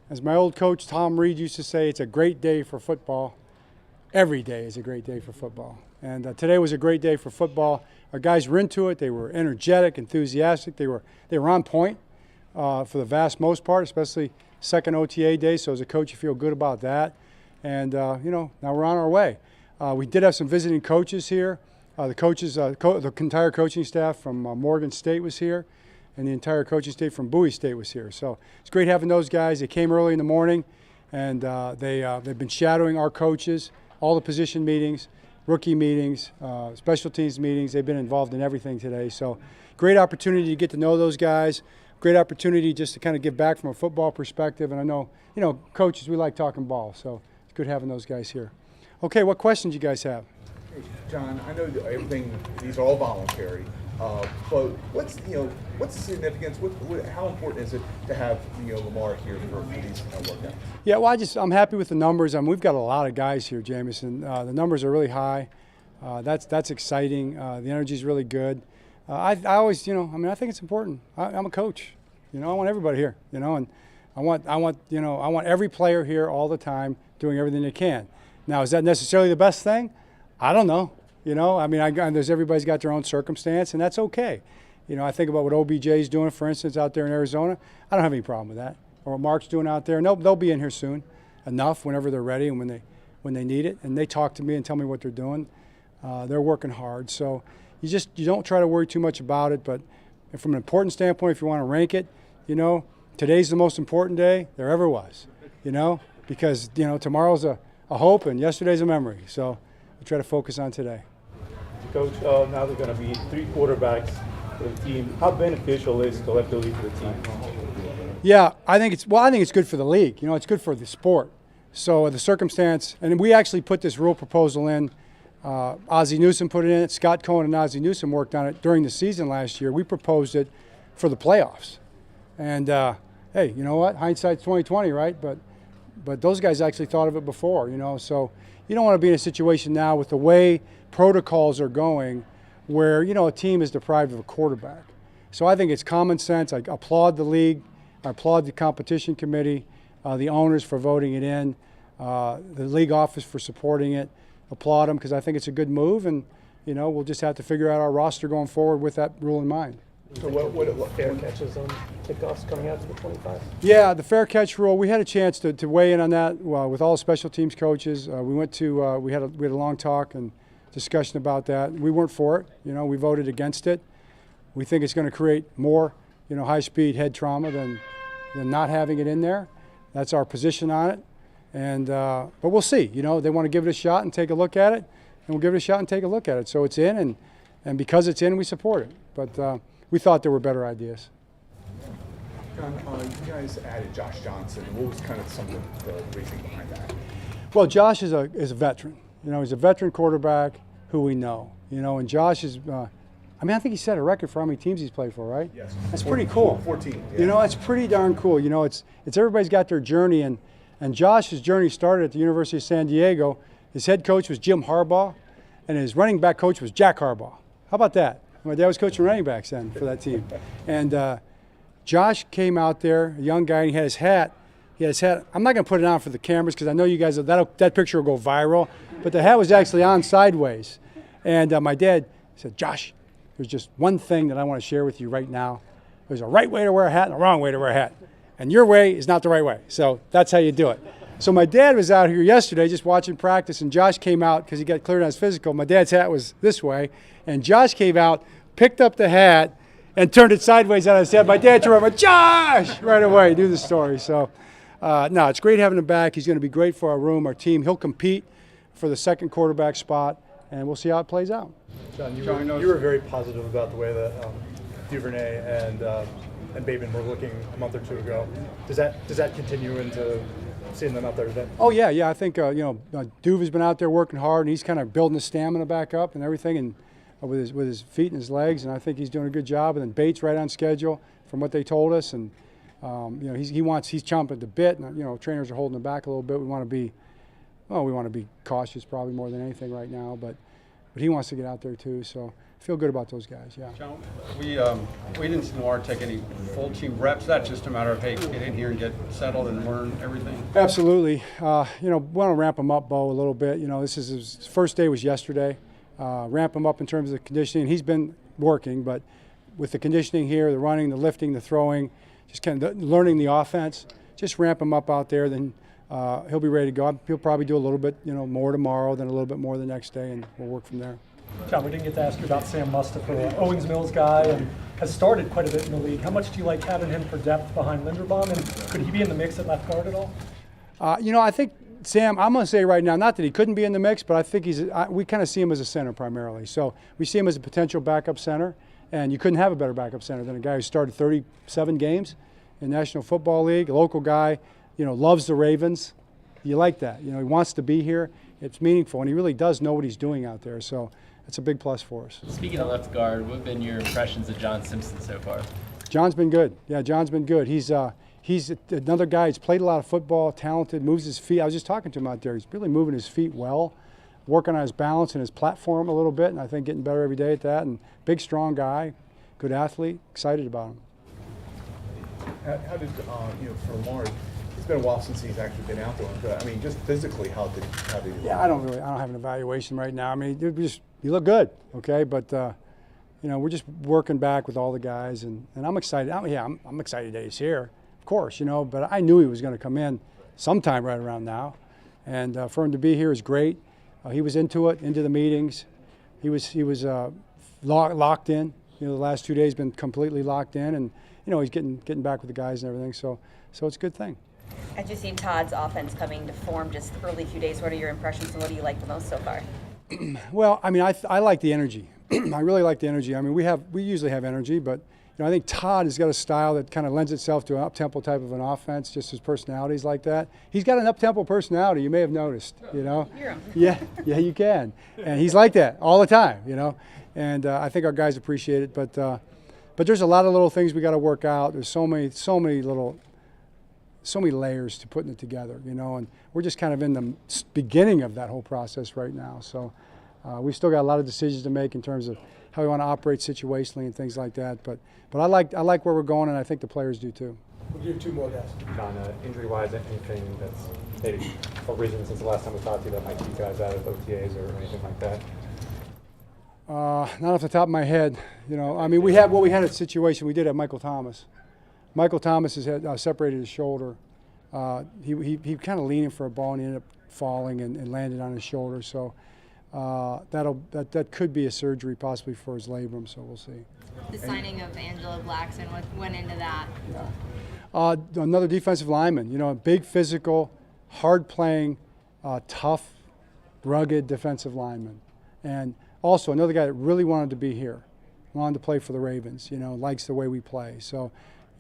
As my old coach Tom Reed used to say, it's a great day for football. Every day is a great day for football. And today was a great day for football. Our guys were into it. They were energetic, enthusiastic. They were on point for the vast most part, especially second OTA day. So as a coach, you feel good about that. And, now we're on our way. We did have some visiting coaches here. The entire coaching staff from Morgan State was here, and the entire coaching staff from Bowie State was here. So it's great having those guys. They came early in the morning, and they've been shadowing our coaches, all the position meetings, rookie meetings, special teams meetings. They've been involved in everything today. So great opportunity to get to know those guys. Great opportunity just to kind of give back from a football perspective. And I know, coaches, we like talking ball, so it's good having those guys here. Okay, what questions you guys have? Hey, John, I know that these are all voluntary, but what's the significance? How important is it to have Lamar here for these workouts? Yeah, well, I'm happy with the numbers. We've got a lot of guys here, Jamison. The numbers are really high. That's exciting. The energy is really good. I always, I think it's important. I'm a coach. I want everybody here. And I want every player here all the time, doing everything they can. Now, is that necessarily the best thing? I don't know. Everybody's got their own circumstance, and that's okay. I think about what OBJ is doing, for instance, out there in Arizona. I don't have any problem with that. Or what Mark's doing out there. No, they'll be in here soon, enough whenever they're ready and when they need it. And they talk to me and tell me what they're doing. They're working hard. So you don't try to worry too much about it. But from an important standpoint, if you want to rank it, today's the most important day there ever was. Because tomorrow's a hope and yesterday's a memory. So we try to focus on today. Coach, now there's going to be 3 quarterbacks for the team. How beneficial is collectively for the team? Yeah, I think it's good for the league. It's good for the sport. So the circumstance, and we actually put this rule proposal in. Ozzie Newsome put it in. Scott Cohen and Ozzie Newsome worked on it during the season last year. We proposed it for the playoffs. And hey, you know what? Hindsight's 20/20, right? But those guys actually thought of it before. So you don't want to be in a situation now with the way protocols are going where, a team is deprived of a quarterback. So I think it's common sense. I applaud the league. I applaud the competition committee, the owners for voting it in, the league office for supporting it. Applaud them because I think it's a good move, and, we'll just have to figure out our roster going forward with that rule in mind. So what fair catches on kickoffs coming out to the 25? Yeah, the fair catch rule. We had a chance to weigh in on that with all the special teams coaches. We had a long talk and discussion about that. We weren't for it. We voted against it. We think it's going to create more, high-speed head trauma than not having it in there. That's our position on it. And but we'll see. They want to give it a shot and take a look at it, and we'll give it a shot and take a look at it. So it's in, and because it's in, we support it. But we thought there were better ideas. John, you guys added Josh Johnson. What was kind of some of the reasoning behind that? Well, Josh is a veteran. He's a veteran quarterback who we know. And Josh is. I think he set a record for how many teams he's played for, right? Yes. That's pretty cool. 14. Yeah. That's pretty darn cool. It's everybody's got their journey, and Josh's journey started at the University of San Diego. His head coach was Jim Harbaugh, and his running back coach was Jack Harbaugh. How about that? My dad was coaching running backs then for that team. And Josh came out there, a young guy, and he had his hat. I'm not going to put it on for the cameras because I know you guys, that picture will go viral. But the hat was actually on sideways. And my dad said, Josh, there's just one thing that I want to share with you right now. There's a right way to wear a hat and a wrong way to wear a hat. And your way is not the right way. So that's how you do it. So my dad was out here yesterday just watching practice, and Josh came out because he got cleared on his physical. My dad's hat was this way. And Josh came out, picked up the hat, and turned it sideways on his head. My dad turned around, Josh, right away, knew the story. So, no, it's great having him back. He's going to be great for our room, our team. He'll compete for the second quarterback spot, and we'll see how it plays out. John, you were very positive about the way that Duvernay and Bateman were looking a month or two ago. Does that continue into seeing them out there today? Oh, yeah. I think, Duve has been out there working hard, and he's kind of building his stamina back up and everything, and with his feet and his legs, and I think he's doing a good job. And then Bates right on schedule from what they told us, and he's chomping at the bit, and trainers are holding him back a little bit. We want to be cautious probably more than anything right now, but but he wants to get out there too. So I feel good about those guys. Yeah. John, we didn't see Lamar take any full team reps. That's just a matter of, hey, get in here and get settled and learn everything. Absolutely. Want to ramp him up, Bo, a little bit. This is his first day was yesterday. Ramp him up in terms of the conditioning. He's been working, but with the conditioning here, the running, the lifting, the throwing, just kind of learning the offense, just ramp him up out there. Then he'll be ready to go. He'll probably do a little bit, more tomorrow, then a little bit more the next day, and we'll work from there. John, we didn't get to ask you about Sam Mustipher, Owings Mills guy, and has started quite a bit in the league. How much do you like having him for depth behind Linderbaum, and could he be in the mix at left guard at all? I think Sam, I'm going to say right now, not that he couldn't be in the mix, but I think we kind of see him as a center primarily. So we see him as a potential backup center, and you couldn't have a better backup center than a guy who started 37 games in National Football League, a local guy, loves the Ravens. You like that. He wants to be here. It's meaningful, and he really does know what he's doing out there. So it's a big plus for us. Speaking of left guard, what have been your impressions of John Simpson so far? John's been good. Yeah, John's been good. He's another guy. He's played a lot of football, talented, moves his feet. I was just talking to him out there. He's really moving his feet well, working on his balance and his platform a little bit, and I think getting better every day at that. And big, strong guy, good athlete. Excited about him. How did for Lamar? It's been a while since he's actually been out there. But I mean, just physically, how did he look? Yeah, I don't have an evaluation right now. I mean, you look good, okay, but we're just working back with all the guys, and I'm excited. I'm excited that he's here, of course, but I knew he was going to come in sometime right around now, and for him to be here is great. He was into the meetings. He was locked in. The last 2 days been completely locked in, and he's getting back with the guys and everything. So it's a good thing. As you've seen Todd's offense coming to form just the early few days, what are your impressions and what do you like the most so far? Well, I mean, I like the energy. I really like the energy. I mean, we usually have energy, but I think Todd has got a style that kind of lends itself to an up-tempo type of an offense. Just his personality's like that. He's got an up-tempo personality. You may have noticed. Hear him. Yeah, you can. And he's like that all the time. And I think our guys appreciate it. But there's a lot of little things we got to work out. There's so many layers to putting it together, and we're just kind of in the beginning of that whole process right now. So we've still got a lot of decisions to make in terms of how we want to operate situationally and things like that. But I like where we're going, and I think the players do too. We'll do two more guys. John, injury-wise, anything that's maybe a reason since the last time we talked to you that might keep guys out of OTAs or anything like that? Not off the top of my head. I mean, we had a situation. We did have Michael Thomas. Michael Thomas has separated his shoulder. He kind of leaning for a ball and he ended up falling and landed on his shoulder. So that could be a surgery possibly for his labrum. So we'll see. The signing of Angela Blackson, what went into that? Yeah. Another defensive lineman. A big, physical, hard-playing, tough, rugged defensive lineman, and also another guy that really wanted to be here, wanted to play for the Ravens. Likes the way we play. So.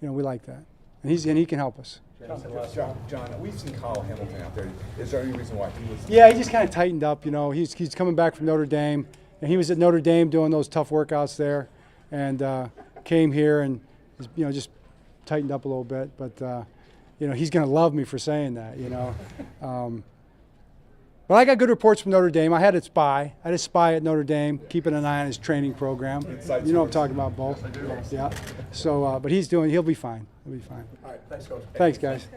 We like that, and he can help us. John, we've seen Kyle Hamilton out there. Is there any reason why he was? Yeah, he just kind of tightened up. He's coming back from Notre Dame, and he was at Notre Dame doing those tough workouts there, and came here and just tightened up a little bit. But he's going to love me for saying that. But I got good reports from Notre Dame. I had a spy at Notre Dame, keeping an eye on his training program. You know what I'm talking about, Bo. Yeah. So, but he'll be fine. He'll be fine. All right, thanks, Coach. Thanks, guys.